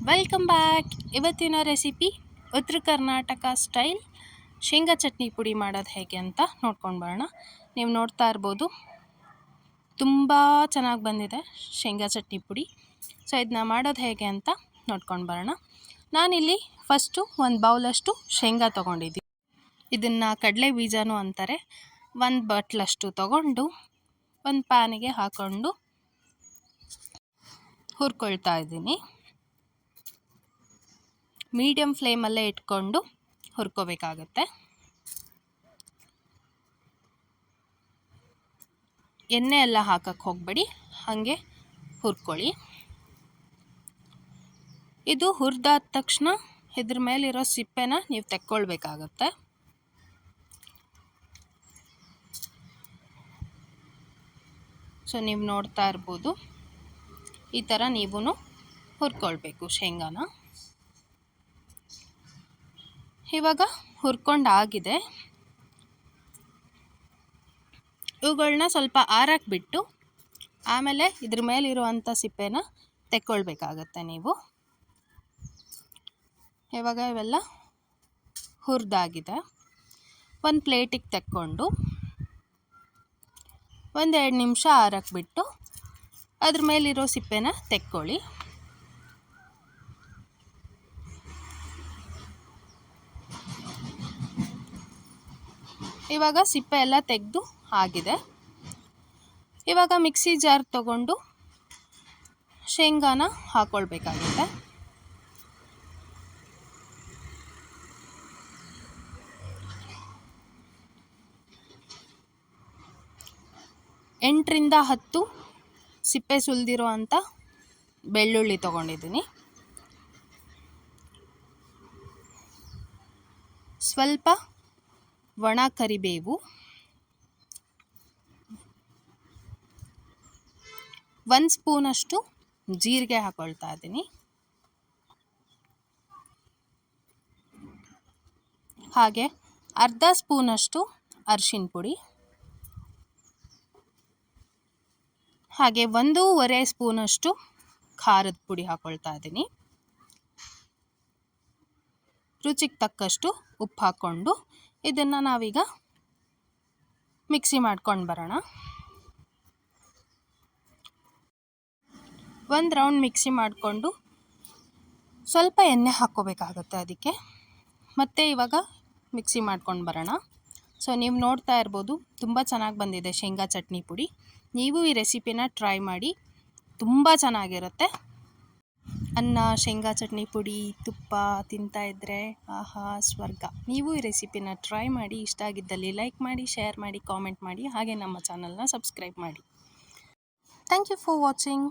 Welcome back. ಇವತ್ತಿನ recipe ಉತ್ತರ Karnataka style ಶೇಂಗಾ ಚಟ್ನಿ ಪುಡಿ ಮಾಡೋದು ಹೇಗೆ ಅಂತ ನೋಡ್ಕೊಂಡು ಬರೋಣ. ನೀವು ನೋಡ್ತಾ ಇರ್ಬೋದು, ತುಂಬ ಚೆನ್ನಾಗಿ ಬಂದಿದೆ ಶೇಂಗಾ ಚಟ್ನಿ ಪುಡಿ. ಸೊ ಇದನ್ನ ಮಾಡೋದು ಹೇಗೆ ಅಂತ ನೋಡ್ಕೊಂಡು ಬರೋಣ. ನಾನಿಲ್ಲಿ ಫಸ್ಟು ಒಂದು ಬೌಲಷ್ಟು ಶೇಂಗಾ ತೊಗೊಂಡಿದ್ದೀನಿ. ಇದನ್ನು ಕಡಲೆ ಬೀಜನೂ ಅಂತಾರೆ. ಒಂದು ಬಟ್ಲಷ್ಟು ತೊಗೊಂಡು ಒಂದು ಪ್ಯಾನಿಗೆ ಹಾಕ್ಕೊಂಡು ಹುರ್ಕೊಳ್ತಾ ಇದ್ದೀನಿ. ಮೀಡಿಯಮ್ ಫ್ಲೇಮಲ್ಲೇ ಇಟ್ಕೊಂಡು ಹುರ್ಕೋಬೇಕಾಗತ್ತೆ. ಎಣ್ಣೆ ಎಲ್ಲ ಹಾಕಕ್ಕೆ ಹೋಗಬೇಡಿ, ಹಾಗೆ ಹುರ್ಕೊಳ್ಳಿ. ಇದು ಹುರಿದಾದ ತಕ್ಷಣ ಇದ್ರ ಮೇಲಿರೋ ಸಿಪ್ಪೆನ ನೀವು ತೆಕ್ಕೊಳ್ಬೇಕಾಗತ್ತೆ. ಸೊ ನೀವು ನೋಡ್ತಾ ಇರ್ಬೋದು, ಈ ಥರ ನೀವು ಹುರ್ಕೊಳ್ಬೇಕು ಶೇಂಗಾನ. ಇವಾಗ ಹುರ್ಕೊಂಡಾಗಿದೆ. ಇವುಗಳನ್ನ ಸ್ವಲ್ಪ ಆರಕ್ಕೆ ಬಿಟ್ಟು ಆಮೇಲೆ ಇದ್ರ ಮೇಲಿರುವಂಥ ಸಿಪ್ಪೆನ ತೆಕ್ಕೊಳ್ಬೇಕಾಗತ್ತೆ ನೀವು. ಇವಾಗ ಇವೆಲ್ಲ ಹುರಿದಾಗಿದೆ. ಒಂದು ಪ್ಲೇಟಿಗೆ ತೆಕ್ಕೊಂಡು 1-2 ನಿಮಿಷ ಆರಕ್ಕೆ ಬಿಟ್ಟು ಅದ್ರ ಮೇಲಿರೋ ಸಿಪ್ಪೆನ ತೆಕ್ಕೊಳ್ಳಿ. ಇವಾಗ ಸಿಪ್ಪೆ ಎಲ್ಲ ತೆಗೆದು ಆಗಿದೆ. ಇವಾಗ ಮಿಕ್ಸಿ ಜಾರ್ ತಗೊಂಡು ಶೇಂಗಾನ ಹಾಕ್ಕೊಳ್ಬೇಕಾಗುತ್ತೆ. ಎಂಟರಿಂದ 10 ಸಿಪ್ಪೆ ಸುಲಿದಿರೋ ಅಂಥ ಬೆಳ್ಳುಳ್ಳಿ ತೊಗೊಂಡಿದ್ದೀನಿ. ಸ್ವಲ್ಪ ಒಣ ಕರಿಬೇವು, 1 ಸ್ಪೂನಷ್ಟು ಜೀರಿಗೆ ಹಾಕೊಳ್ತಾ ಇದ್ದೀನಿ. ಹಾಗೆ ಅರ್ಧ ಸ್ಪೂನಷ್ಟು ಅರಿಶಿನ ಪುಡಿ, ಹಾಗೆ 1.5 ಸ್ಪೂನಷ್ಟು ಖಾರದ ಪುಡಿ ಹಾಕೊಳ್ತಾ ಇದ್ದೀನಿ. ರುಚಿಗೆ ತಕ್ಕಷ್ಟು ಉಪ್ಪು ಹಾಕ್ಕೊಂಡು ಇದನ್ನು ನಾವೀಗ ಮಿಕ್ಸಿ ಮಾಡ್ಕೊಂಡು ಬರೋಣ. ಒಂದು ರೌಂಡ್ ಮಿಕ್ಸಿ ಮಾಡಿಕೊಂಡು ಸ್ವಲ್ಪ ಎಣ್ಣೆ ಹಾಕ್ಕೋಬೇಕಾಗುತ್ತೆ ಅದಕ್ಕೆ. ಮತ್ತೆ ಇವಾಗ ಮಿಕ್ಸಿ ಮಾಡ್ಕೊಂಡು ಬರೋಣ. ಸೊ ನೀವು ನೋಡ್ತಾ ಇರ್ಬೋದು, ತುಂಬ ಚೆನ್ನಾಗಿ ಬಂದಿದೆ ಶೇಂಗಾ ಚಟ್ನಿ ಪುಡಿ. ನೀವು ಈ ರೆಸಿಪಿನ ಟ್ರೈ ಮಾಡಿ, ತುಂಬ ಚೆನ್ನಾಗಿರುತ್ತೆ. ಅನ್ನ, ಶೇಂಗಾ ಚಟ್ನಿ ಪುಡಿ, ತುಪ್ಪ ತಿಂತಾ ಇದ್ದರೆ ಆಹಾ ಸ್ವರ್ಗ. ನೀವು ಈ ರೆಸಿಪಿನ ಟ್ರೈ ಮಾಡಿ. ಇಷ್ಟ ಆಗಿದ್ದಲ್ಲಿ ಲೈಕ್ ಮಾಡಿ, ಶೇರ್ ಮಾಡಿ, ಕಾಮೆಂಟ್ ಮಾಡಿ, ಹಾಗೆ ನಮ್ಮ ಚಾನಲ್ನ ಸಬ್ಸ್ಕ್ರೈಬ್ ಮಾಡಿ. Thank you for watching.